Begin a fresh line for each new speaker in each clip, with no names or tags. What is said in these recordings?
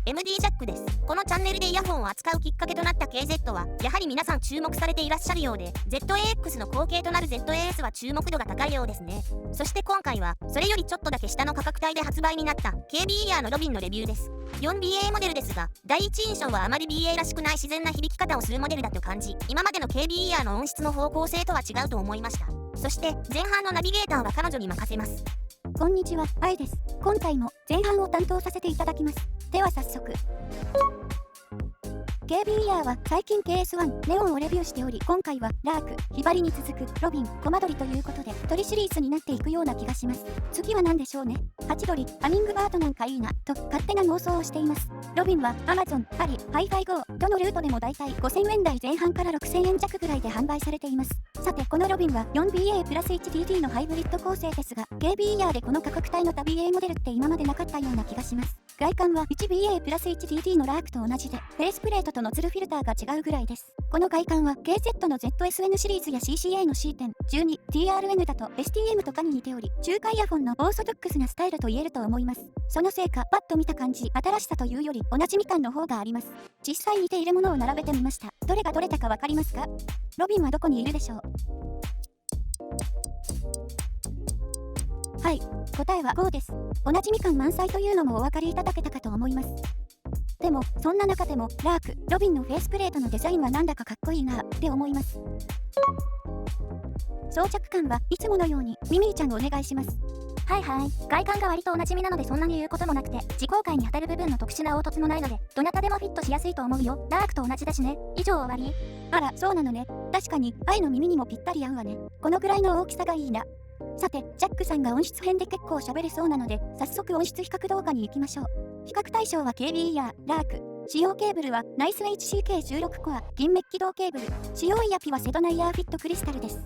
MD ジャックです。このチャンネルでイヤホンを扱うきっかけとなった KZ は、やはり皆さん注目されていらっしゃるようで、ZAX の後継となる ZAS は注目度が高いようですね。そして今回は、それよりちょっとだけ下の価格帯で発売になった KB イヤーのロビンのレビューです。4BA モデルですが、第一印象はあまり BA らしくない自然な響き方をするモデルだと感じ、今までの KB イヤーの音質の方向性とは違うと思いました。そして前半のナビゲーターは彼女に任せます。
こんにちは、あいです。今回も前半を担当させていただきます。では早速。KB イヤーは最近 KS1 ネオンをレビューしており、今回はラーク、ヒバリに続くロビン、コマドリということで鳥シリーズになっていくような気がします。次は何でしょうね。ハチドリ、ハミングバードなんかいいなと勝手な妄想をしています。ロビンは Amazon、パリ、ハイファイ GO どのルートでもだいたい5000円台前半から6000円弱ぐらいで販売されています。さてこのロビンは 4BA プラス 1TT のハイブリッド構成ですが、 KB イヤーでこの価格帯の他 BA モデルって今までなかったような気がします。外観は 1BA プラス 1TT のラークと同じで、フェイスプレートとノズルフィルターが違うぐらいです。この外観は KZ の ZSN シリーズや CCA の C10、12、TRN だと STM とかに似ており、中華イヤホンのオーソドックスなスタイルと言えると思います。そのせいか、パッと見た感じ、新しさというよりおなじみ感の方があります。実際似ているものを並べてみました。どれがどれだかわかりますか？ロビンはどこにいるでしょう？はい、答えは GO です。おなじみ感満載というのもお分かりいただけたかと思います。でも、そんな中でも、ラーク、ロビンのフェイスプレートのデザインはなんだかかっこいいなぁって思います。装着感はいつものように、ミミーちゃんお願いします。
はいはい。外観が割とおなじみなのでそんなに言うこともなくて、自公開に当たる部分の特殊な凹凸もないので、どなたでもフィットしやすいと思うよ。ラークと同じだしね。以上終わり。
あら、そうなのね。確かに、愛の耳にもぴったり合うわね。このぐらいの大きさがいいな。さて、ジャックさんが音質編で結構喋れそうなので、早速音質比較動画に行きましょう。比較対象は KB イヤー、ラーク。使用ケーブルはナイス HCK16 コア、銀メッキ銅ケーブル。使用イヤピはセドナイヤーフィットクリスタルです。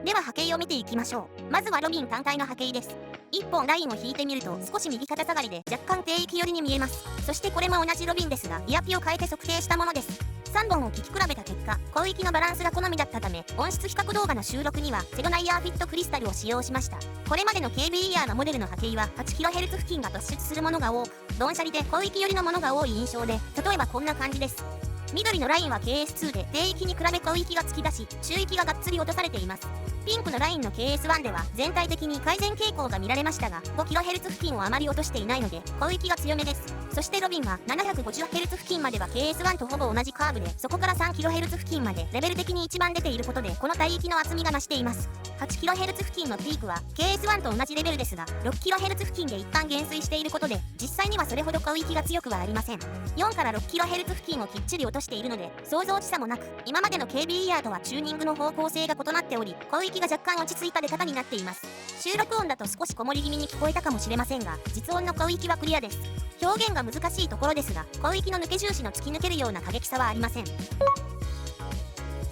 では波形を見ていきましょう。まずはロビン単体の波形です。1本ラインを引いてみると少し右肩下がりで若干低域寄りに見えます。そしてこれも同じロビンですが、イヤピを変えて測定したものです。3本を聞き比べた結果、広域のバランスが好みだったため、音質比較動画の収録にはセドナイヤーフィットクリスタルを使用しました。これまでの KB イヤーのモデルの波形は 8kHz 付近が突出するものが多く、ドンシャリで広域寄りのものが多い印象で、例えばこんな感じです。緑のラインは KS2 で低域に比べ高域が突き出し、中域ががっつり落とされています。ピンクのラインの KS1 では全体的に改善傾向が見られましたが、5kHz 付近をあまり落としていないので高域が強めです。そしてロビンは 750Hz 付近までは KS1 とほぼ同じカーブで、そこから 3kHz 付近までレベル的に一番出ていることでこの帯域の厚みが増しています。8kHz 付近のピークは KS1 と同じレベルですが、6kHz 付近で一旦減衰していることで実際にはそれほど高域が強くはありません。4から 6kHz 付近をきっちり落としているので想像値差もなく、今までの KBER とはチューニングの方向性が異なっており、高域が若干落ち着いた出方になっています。収録音だと少しこもり気味に聞こえたかもしれませんが、実音の高域はクリアです。表現が難しいところですが、高域の抜け印の突き抜けるような過激さはありません。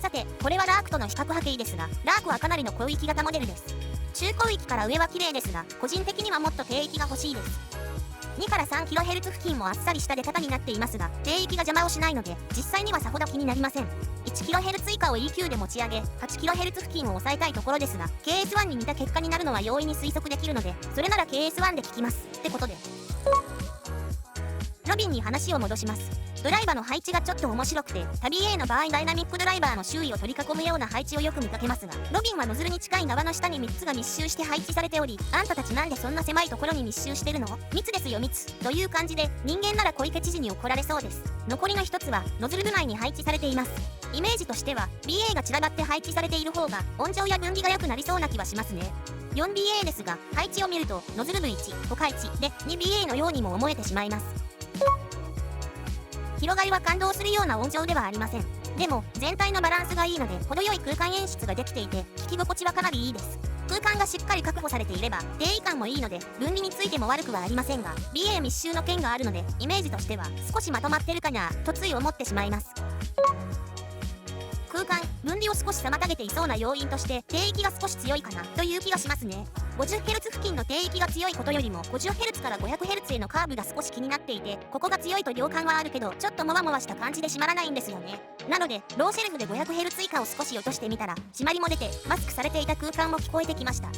さて、これはラークとの比較波形ですが、ラークはかなりの高域型モデルです。中高域から上は綺麗ですが、個人的にはもっと低域が欲しいです。2から 3kHz 付近もあっさりした出方になっていますが、低域が邪魔をしないので実際にはさほど気になりません。1kHz 以下を EQ で持ち上げ 8kHz 付近を抑えたいところですが、 KS1 に似た結果になるのは容易に推測できるので、それなら KS1 で聞きますってことで。ロビンに話を戻します。ドライバーの配置がちょっと面白くて、旅 A の場合ダイナミックドライバーの周囲を取り囲むような配置をよく見かけますが、ロビンはノズルに近い縄の下に3つが密集して配置されており、あんたたちなんでそんな狭いところに密集してるの？密ですよ密という感じで、人間なら小池知事に怒られそうです。残りの1つはノズル部内に配置されています。イメージとしては BA が散らばって配置されている方が音情や分離が良くなりそうな気はしますね。4BA ですが、配置を見るとノズル部1、他1で 2BA のようにも思えてしまいます。広がりは感動するような音情ではありません。でも全体のバランスがいいので程よい空間演出ができていて、聞き心地はかなりいいです。空間がしっかり確保されていれば定位感もいいので分離についても悪くはありませんが、 BA 密集の件があるのでイメージとしては少しまとまってるかなとつい思ってしまいます。空間分離を少し妨げていそうな要因として低域が少し強いかなという気がしますね。50Hz 付近の低域が強いことよりも 50Hz から 500Hz へのカーブが少し気になっていて、ここが強いと量感はあるけどちょっとモワモワした感じで締まらないんですよね。なのでローシェルフで 500Hz 以下を少し落としてみたら締まりも出てマスクされていた空間も聞こえてきました。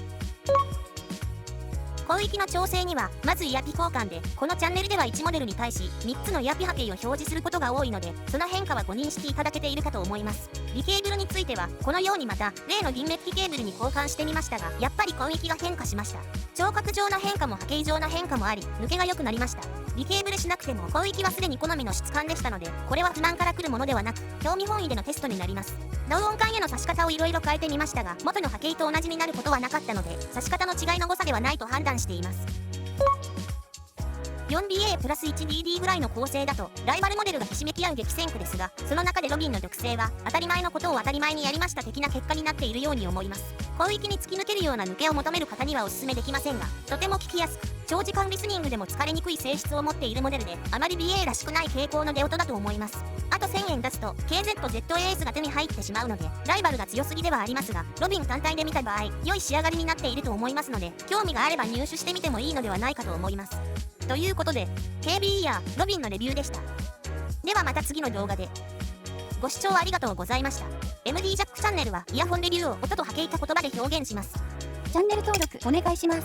広域の調整にはまずイヤピ交換で、このチャンネルでは1モデルに対し3つのイヤピ波形を表示することが多いので、その変化はご認識いただけているかと思います。リケーブルについてはこのようにまた例の銀メッキケーブルに交換してみましたが、やっぱり広域が変化しました。聴覚上の変化も波形上の変化もあり、抜けが良くなりました。リケーブルしなくても広域はすでに好みの質感でしたので、これは不満から来るものではなく興味本位でのテストになります。同音感への差し方をいろいろ変えてみましたが、元の波形と同じになることはなかったので差し方の違いの誤差ではないと判断しています。4BA プラス 1DD ぐらいの構成だとライバルモデルがひしめき合う激戦区ですが、その中でロビンの毒性は当たり前のことを当たり前にやりました的な結果になっているように思います。広域に突き抜けるような抜けを求める方にはおすすめできませんが、とても聞きやすく長時間リスニングでも疲れにくい性質を持っているモデルで、あまり BA らしくない傾向の出音だと思います。あと1000円出すと KZZAS が手に入ってしまうのでライバルが強すぎではありますが、ロビン単体で見た場合良い仕上がりになっていると思いますので、興味があれば入手してみてもいいのではないかと思います。ということで KBE やロビンのレビューでした。ではまた次の動画で。ご視聴ありがとうございました。MD ジャックチャンネルはイヤホンレビューを音と波形た言葉で表現します。
チャンネル登録お願いします。